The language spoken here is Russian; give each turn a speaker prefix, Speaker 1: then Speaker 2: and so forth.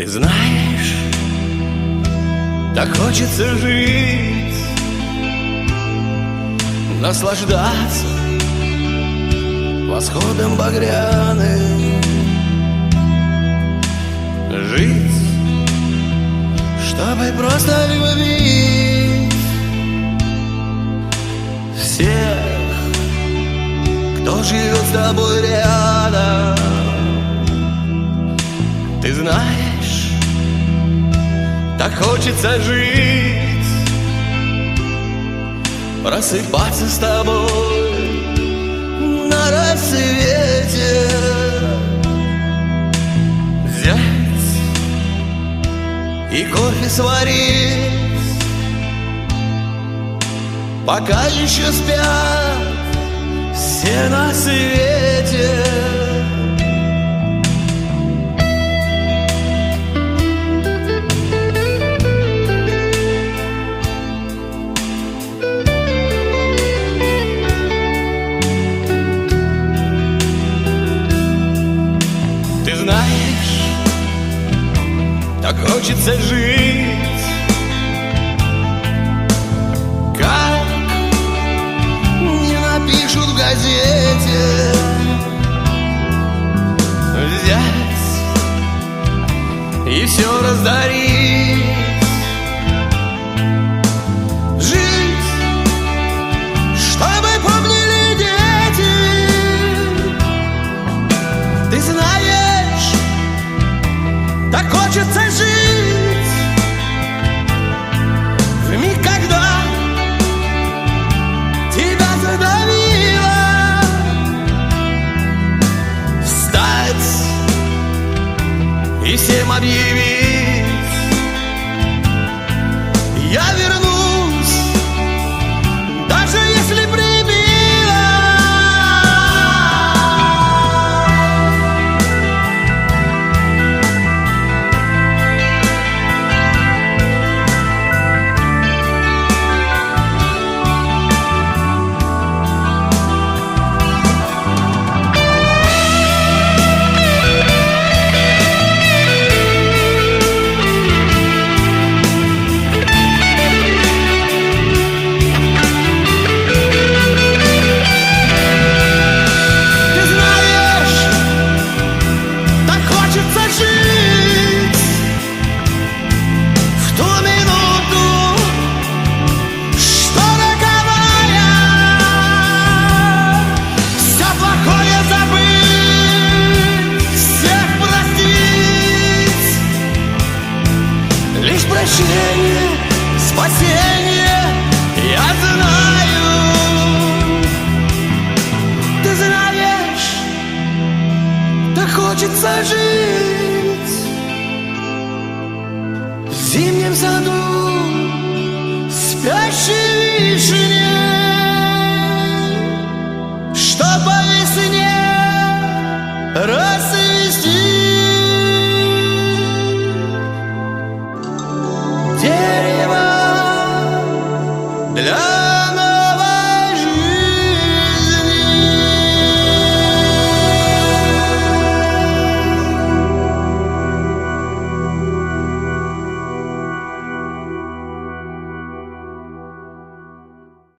Speaker 1: знаешь, так хочется жить, наслаждаться восходом багряным, жить, чтобы просто любить всех, кто живет с тобой рядом. Ты знаешь, так хочется жить, просыпаться с тобой на рассвете, взять и кофе сварить, пока еще спят все на свете. Ты знаешь, так хочется жить, как не напишут в газете, взять и все раздарить, жить, чтобы помнили дети. Ты знаешь, так хочется жить в миг, когда тебя задавило, встать и всем объявить: я вернусь, даже если прибило. Лишь прощение, спасение, я знаю. Ты знаешь, так хочется жить в зимнем саду спящей вишни, чтоб по весне расцвести. Дерево